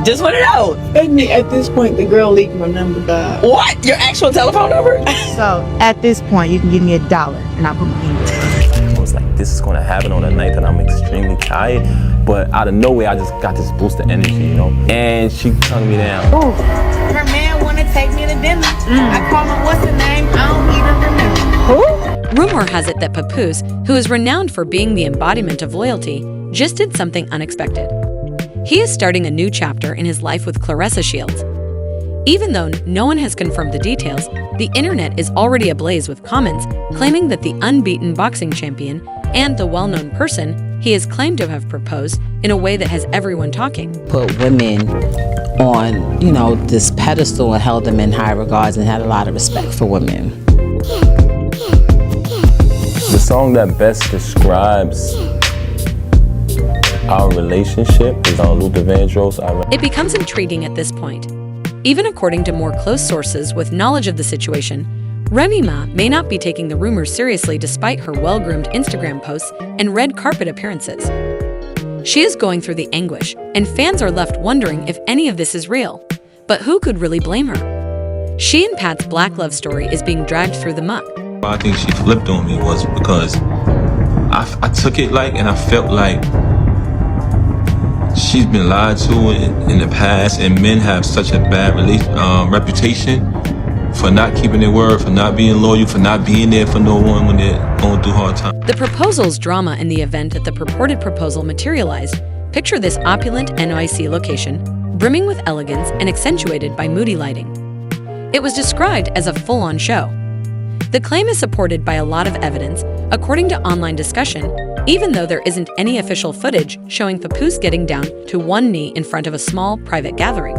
Just want to know. At this point, the girl leaked my number, dog. What? Your actual telephone number? So, at this point, you can give me $1 and I'll put my email. I was like, this is going to happen on a night that I'm extremely tired. But out of nowhere, I just got this boost of energy, you know? And she tongued me down. Ooh. Her man want to take me to dinner. I call him, what's the name? I don't even remember. Who? Rumor has it that Papoose, who is renowned for being the embodiment of loyalty, just did something unexpected. He is starting a new chapter in his life with Claressa Shields. Even though no one has confirmed the details, the internet is already ablaze with comments claiming that the unbeaten boxing champion and the well-known person he is claimed to have proposed in a way that has everyone talking. Put women on, this pedestal and held them in high regards and had a lot of respect for women. The song that best describes our relationship is on Luther Vandross. It becomes intriguing at this point. Even according to more close sources with knowledge of the situation, Remy Ma may not be taking the rumors seriously despite her well-groomed Instagram posts and red carpet appearances. She is going through the anguish, and fans are left wondering if any of this is real. But who could really blame her? She and Pat's black love story is being dragged through the muck. I think she flipped on me was because I took it and I felt like she's been lied to in the past, and men have such a bad reputation for not keeping their word, for not being loyal, for not being there for no one when they're going through hard times. The proposal's drama in the event that the purported proposal materialized. Picture this opulent NYC location, brimming with elegance and accentuated by moody lighting. It was described as a full-on show. The claim is supported by a lot of evidence, according to online discussion, even though there isn't any official footage showing Papoose getting down to one knee in front of a small private gathering.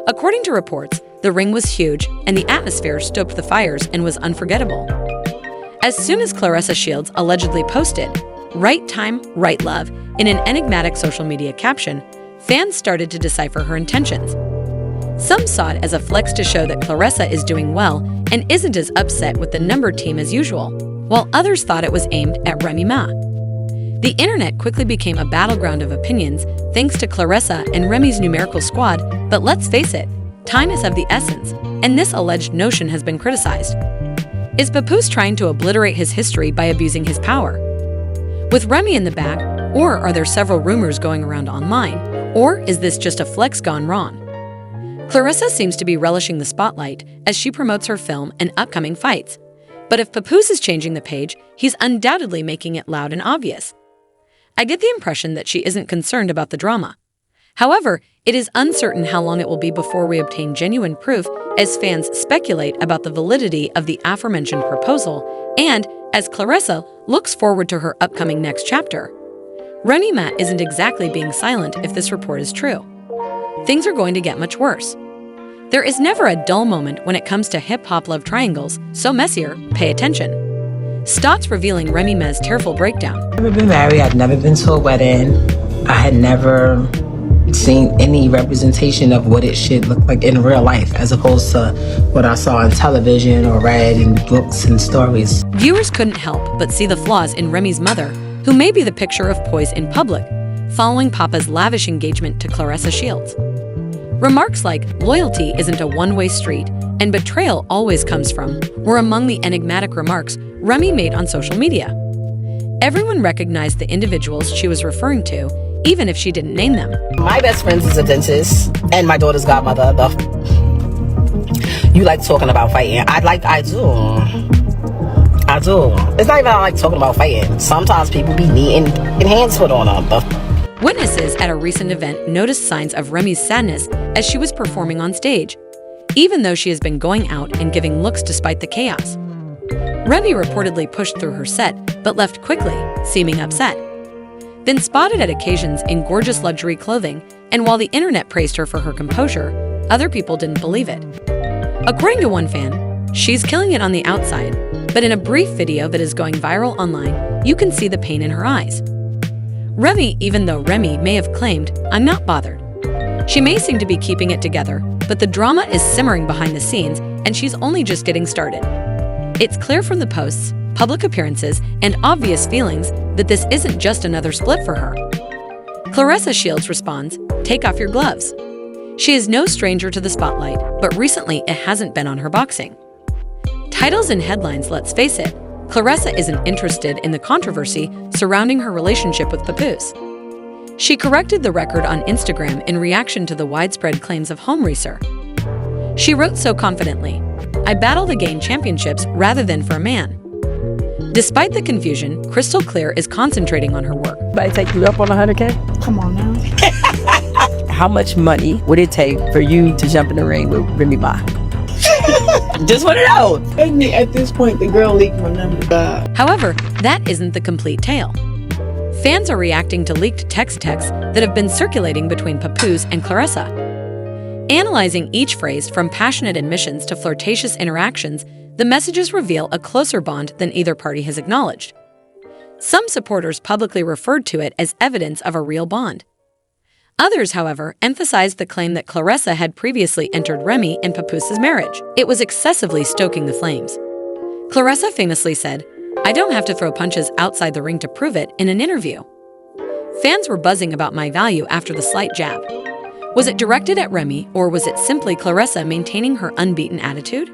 According to reports, the ring was huge and the atmosphere stoked the fires and was unforgettable. As soon as Claressa Shields allegedly posted, "Right time, right love," in an enigmatic social media caption, fans started to decipher her intentions. Some saw it as a flex to show that Claressa is doing well and isn't as upset with the number team as usual, while others thought it was aimed at Remy Ma. The internet quickly became a battleground of opinions thanks to Claressa and Remy's numerical squad, but let's face it, time is of the essence, and this alleged notion has been criticized. Is Papoose trying to obliterate his history by abusing his power? With Remy in the back, or are there several rumors going around online, or is this just a flex gone wrong? Claressa seems to be relishing the spotlight as she promotes her film and upcoming fights. But if Papoose is changing the page, he's undoubtedly making it loud and obvious. I get the impression that she isn't concerned about the drama. However, it is uncertain how long it will be before we obtain genuine proof as fans speculate about the validity of the aforementioned proposal and as Claressa looks forward to her upcoming next chapter. Remy Ma isn't exactly being silent if this report is true. Things are going to get much worse. There is never a dull moment when it comes to hip-hop love triangles, so messier, pay attention. Stotts revealing Remy Ma's tearful breakdown. I've never been married, I'd never been to a wedding. I had never seen any representation of what it should look like in real life as opposed to what I saw on television or read in books and stories. Viewers couldn't help but see the flaws in Remy's mother, who may be the picture of poise in public, following Papa's lavish engagement to Claressa Shields. Remarks like "loyalty isn't a one-way street" and "betrayal always comes from" were among the enigmatic remarks Remy made on social media. Everyone recognized the individuals she was referring to, even if she didn't name them. My best friend is a dentist and my daughter's godmother. You like talking about fighting. I do. It's not even I like talking about fighting. Sometimes people be needing hands put on them. Witnesses at a recent event noticed signs of Remy's sadness as she was performing on stage, even though she has been going out and giving looks despite the chaos. Remy reportedly pushed through her set, but left quickly, seeming upset. Been spotted at occasions in gorgeous luxury clothing, and while the internet praised her for her composure, other people didn't believe it. According to one fan, she's killing it on the outside, but in a brief video that is going viral online, you can see the pain in her eyes. Even though Remy may have claimed, "I'm not bothered." She may seem to be keeping it together, but the drama is simmering behind the scenes, and she's only just getting started. It's clear from the posts, public appearances, and obvious feelings that this isn't just another split for her. Claressa Shields responds, "Take off your gloves." She is no stranger to the spotlight, but recently it hasn't been on her boxing. Titles and headlines, let's face it, Claressa isn't interested in the controversy surrounding her relationship with Papoose. She corrected the record on Instagram in reaction to the widespread claims of home racer. She wrote so confidently, "I battle to gain championships rather than for a man." Despite the confusion, Crystal Clear is concentrating on her work. Anybody take you up on 100K? Come on now. How much money would it take for you to jump in the ring with Remy Ma? Just want to know. At this point, the girl leaked my number. However, that isn't the complete tale. Fans are reacting to leaked texts that have been circulating between Papoose and Claressa. Analyzing each phrase from passionate admissions to flirtatious interactions, the messages reveal a closer bond than either party has acknowledged. Some supporters publicly referred to it as evidence of a real bond. Others, however, emphasized the claim that Claressa had previously entered Remy and Papoose's marriage. It was excessively stoking the flames. Claressa famously said, "I don't have to throw punches outside the ring to prove it," in an interview. Fans were buzzing about my value after the slight jab. Was it directed at Remy, or was it simply Claressa maintaining her unbeaten attitude?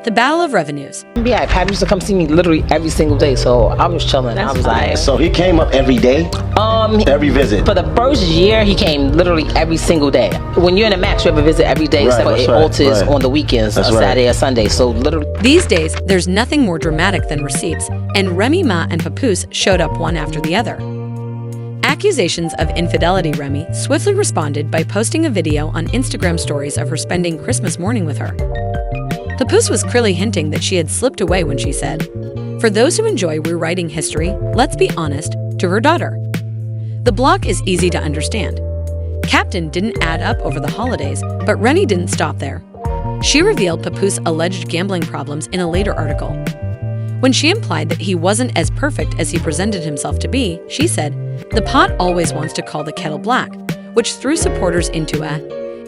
The Battle of Revenues. Yeah, Pat used to come see me literally every single day, so I was chilling. I was like, So he came up every day? Every visit? for the first year, he came literally every single day. When you're in a match, you have a visit every day, Right, except for that's it right, alters right. on the weekends, That's on right. Saturday or Sunday. So literally, These days, there's nothing more dramatic than receipts, and Remy Ma and Papoose showed up one after the other. Accusations of infidelity. Remy swiftly responded by posting a video on Instagram stories of her spending Christmas morning with her. Papoose was clearly hinting that she had slipped away when she said, "For those who enjoy rewriting history, let's be honest," to her daughter. The block is easy to understand. Captain didn't add up over the holidays, but Remy didn't stop there. She revealed Papoose's alleged gambling problems in a later article. When she implied that he wasn't as perfect as he presented himself to be, she said, "The pot always wants to call the kettle black," which threw supporters into a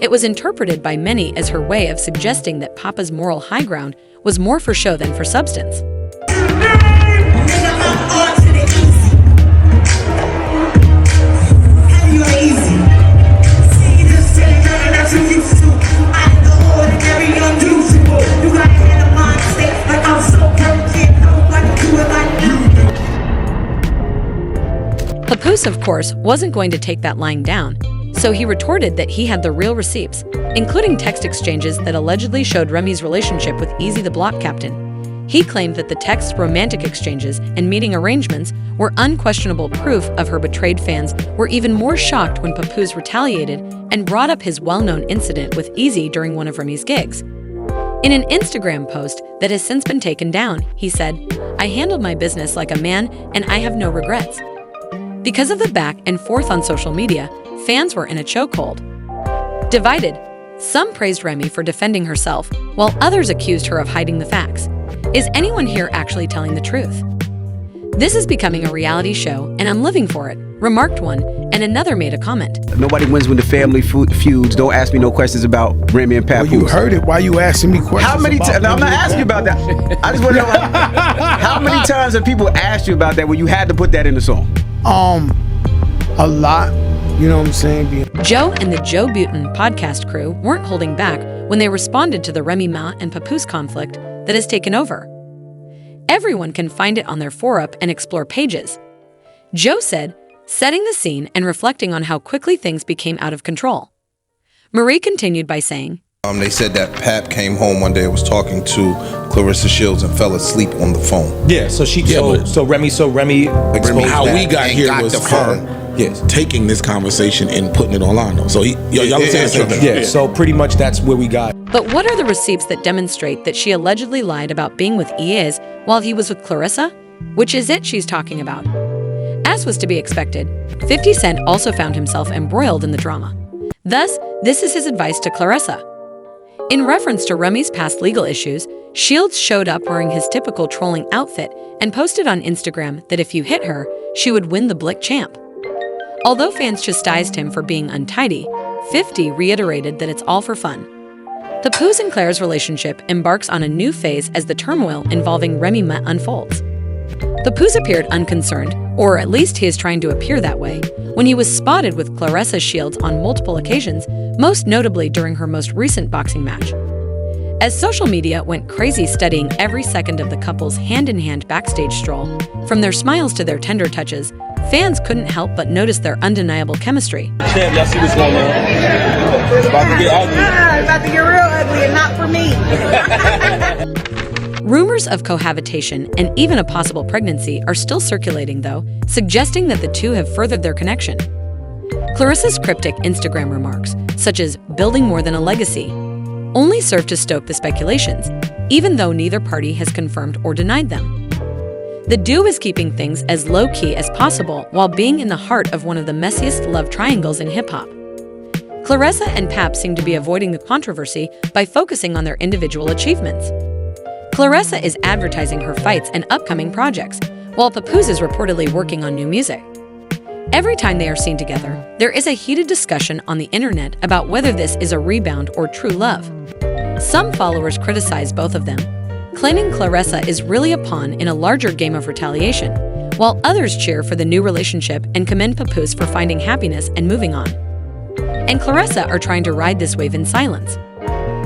It was interpreted by many as her way of suggesting that Papa's moral high ground was more for show than for substance. Papoose, of course, wasn't going to take that lying down, so he retorted that he had the real receipts, including text exchanges that allegedly showed Remy's relationship with Easy the Block Captain. He claimed that the text's romantic exchanges and meeting arrangements were unquestionable proof of her betrayed. Fans were even more shocked when Papoose retaliated and brought up his well-known incident with Easy during one of Remy's gigs. In an Instagram post that has since been taken down, he said, "I handled my business like a man and I have no regrets." Because of the back and forth on social media, fans were in a chokehold. Divided, some praised Remy for defending herself, while others accused her of hiding the facts. Is anyone here actually telling the truth? "This is becoming a reality show, and I'm living for it," remarked one, and another made a comment. Nobody wins when the family feuds. Don't ask me no questions about Remy and Papoose. Well, you heard it. Why you asking me questions? How many times? I'm not asking you about that. I just want to know how many times have people asked you about that when you had to put that in the song? A lot. You know what I'm saying? Joe and the Joe Button podcast crew weren't holding back when they responded to the Remy Ma and Papoose conflict that has taken over. Everyone can find it on their 4UP and Explore pages. Joe said, setting the scene and reflecting on how quickly things became out of control. Marie continued by saying, They said that Pap came home one day and was talking to Claressa Shields and fell asleep on the phone. Yeah, so Remy Exposed How that we got and here got was the phone. her taking this conversation and putting it online, though. So y'all saying something. Yeah, so pretty much that's where we got. but what are the receipts that demonstrate that she allegedly lied about being with Iez while he was with Claressa? Which is it she's talking about? As was to be expected, 50 Cent also found himself embroiled in the drama. Thus, this is his advice to Claressa. In reference to Remy's past legal issues, Shields showed up wearing his typical trolling outfit and posted on Instagram that if you hit her, she would win the Blick Champ. Although fans chastised him for being untidy, 50 reiterated that it's all for fun. Papoose and Claire's relationship embarks on a new phase as the turmoil involving Remy Ma unfolds. Papoose appeared unconcerned, or at least he is trying to appear that way, when he was spotted with Claressa Shields on multiple occasions, most notably during her most recent boxing match. As social media went crazy studying every second of the couple's hand-in-hand backstage stroll, from their smiles to their tender touches, fans couldn't help but notice their undeniable chemistry. Champ, y'all see what's going on? It's about to get ugly. It's about to get real ugly and not for me. Rumors of cohabitation and even a possible pregnancy are still circulating, though, suggesting that the two have furthered their connection. Claressa's cryptic Instagram remarks, such as building more than a legacy, only serve to stoke the speculations, even though neither party has confirmed or denied them. The duo is keeping things as low-key as possible while being in the heart of one of the messiest love triangles in hip-hop. Claressa and Pap seem to be avoiding the controversy by focusing on their individual achievements. Claressa is advertising her fights and upcoming projects, while Papoose is reportedly working on new music. Every time they are seen together, there is a heated discussion on the internet about whether this is a rebound or true love. Some followers criticize both of them, claiming Claressa is really a pawn in a larger game of retaliation, while others cheer for the new relationship and commend Papoose for finding happiness and moving on. And Claressa are trying to ride this wave in silence.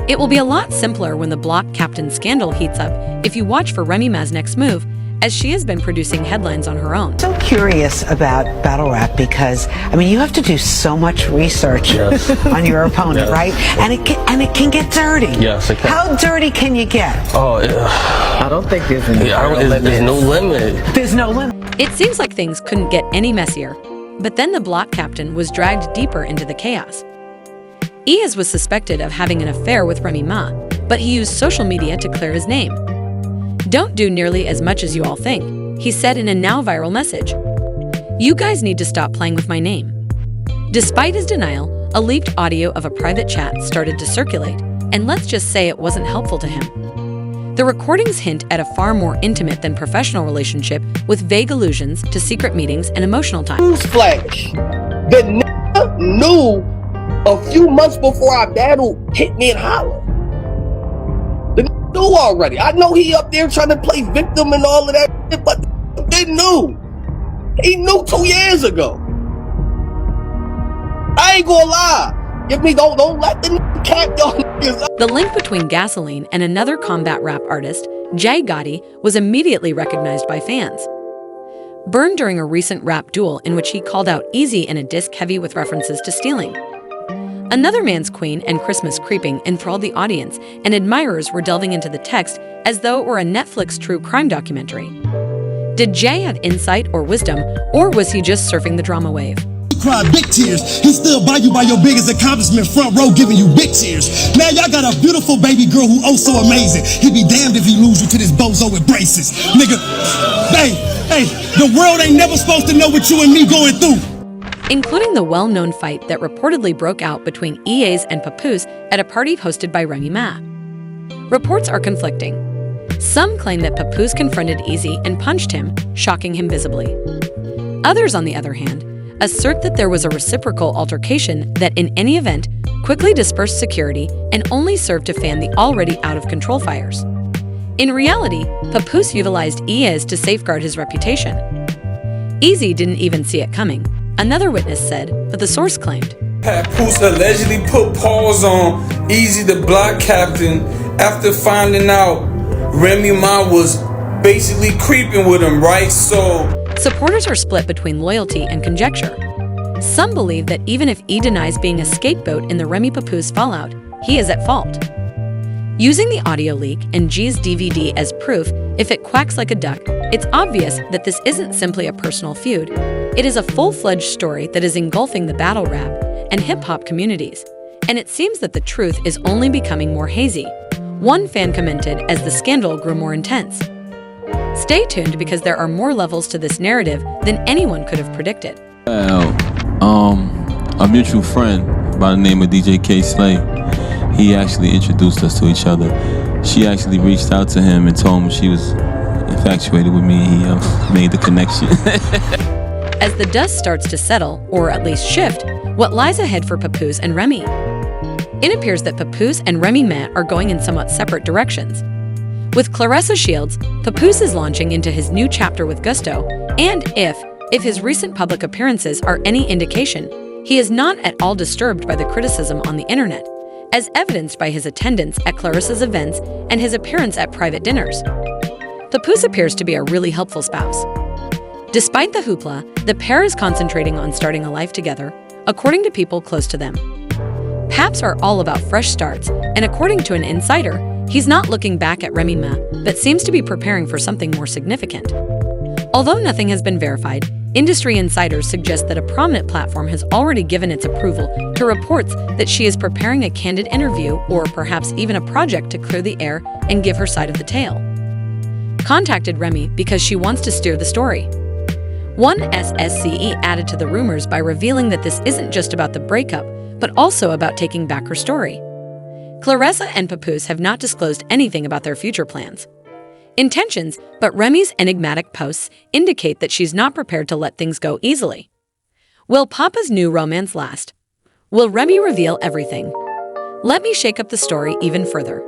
It will be a lot simpler when the block captain scandal heats up if you watch for Remy Ma's next move, as she has been producing headlines on her own. So curious about battle rap because, I mean, you have to do so much research on your opponent, right? And it can get dirty. Yes, it can. How dirty can you get? Oh, I don't think there's any there's no limit. There's no limit. It seems like things couldn't get any messier, but then the block captain was dragged deeper into the chaos. Iaz was suspected of having an affair with Remy Ma, but he used social media to clear his name. "Don't do nearly as much as you all think," he said in a now viral message. "You guys need to stop playing with my name." Despite his denial, a leaked audio of a private chat started to circulate, and let's just say it wasn't helpful to him. The recordings hint at a far more intimate than professional relationship with vague allusions to secret meetings and emotional time. Newsflash. The nigga knew a few months before our battle hit me and holler. The nigga knew already. I know he up there trying to play victim and all of that shit, but they knew. He knew 2 years ago. I ain't gonna lie. Give me don't let the nigga cap y'all niggas up. The link between Gasoline and another combat rap artist, Jay Gotti, was immediately recognized by fans. Burned during a recent rap duel in which he called out Easy in a disc heavy with references to stealing. Another Man's Queen and Christmas Creeping enthralled the audience, and admirers were delving into the text as though it were a Netflix true crime documentary. Did Jay have insight or wisdom, or was he just surfing the drama wave? Cried big tears. He still by you by your biggest accomplishment, front row giving you big tears. Now y'all got a beautiful baby girl who oh so amazing. He be damned if he lose you to this bozo with braces. Nigga, hey, the world ain't never supposed to know what you and me going through. Including the well-known fight that reportedly broke out between Iaz and Papoose at a party hosted by Remy Ma. Reports are conflicting. Some claim that Papoose confronted Easy and punched him, shocking him visibly. Others, on the other hand, assert that there was a reciprocal altercation that, in any event, quickly dispersed security and only served to fan the already out-of-control fires. In reality, Papoose utilized Iaz to safeguard his reputation. Easy didn't even see it coming, another witness said, but the source claimed. Papoose allegedly put pause on Easy the block captain after finding out Remy Ma was basically creeping with him, right? So supporters are split between loyalty and conjecture. Some believe that even if E denies being a scapegoat in the Remy Papoose fallout, he is at fault. Using the audio leak and G's DVD as proof, if it quacks like a duck, it's obvious that this isn't simply a personal feud. It is a full-fledged story that is engulfing the battle rap and hip-hop communities. And it seems that the truth is only becoming more hazy. One fan commented as the scandal grew more intense. Stay tuned because there are more levels to this narrative than anyone could have predicted. A mutual friend by the name of DJ K Slay, he actually introduced us to each other. She actually reached out to him and told him she was infatuated with me. He made the connection. As the dust starts to settle, or at least shift, what lies ahead for Papoose and Remy? It appears that Papoose and Remy Ma are going in somewhat separate directions. With Claressa Shields, Papoose is launching into his new chapter with gusto, and if his recent public appearances are any indication, he is not at all disturbed by the criticism on the internet, as evidenced by his attendance at Claressa's events and his appearance at private dinners. Papoose appears to be a really helpful spouse. Despite the hoopla, the pair is concentrating on starting a life together, according to people close to them. Paps are all about fresh starts, and according to an insider, he's not looking back at Remy Ma, but seems to be preparing for something more significant. Although nothing has been verified, industry insiders suggest that a prominent platform has already given its approval to reports that she is preparing a candid interview or perhaps even a project to clear the air and give her side of the tale. Contacted Remy because she wants to steer the story. One SSCE added to the rumors by revealing that this isn't just about the breakup, but also about taking back her story. Claressa and Papoose have not disclosed anything about their future plans. Intentions, but Remy's enigmatic posts indicate that she's not prepared to let things go easily. Will Papa's new romance last? Will Remy reveal everything? Let me shake up the story even further.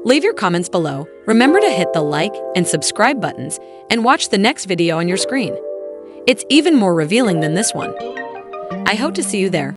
Leave your comments below, remember to hit the like and subscribe buttons, and watch the next video on your screen. It's even more revealing than this one. I hope to see you there.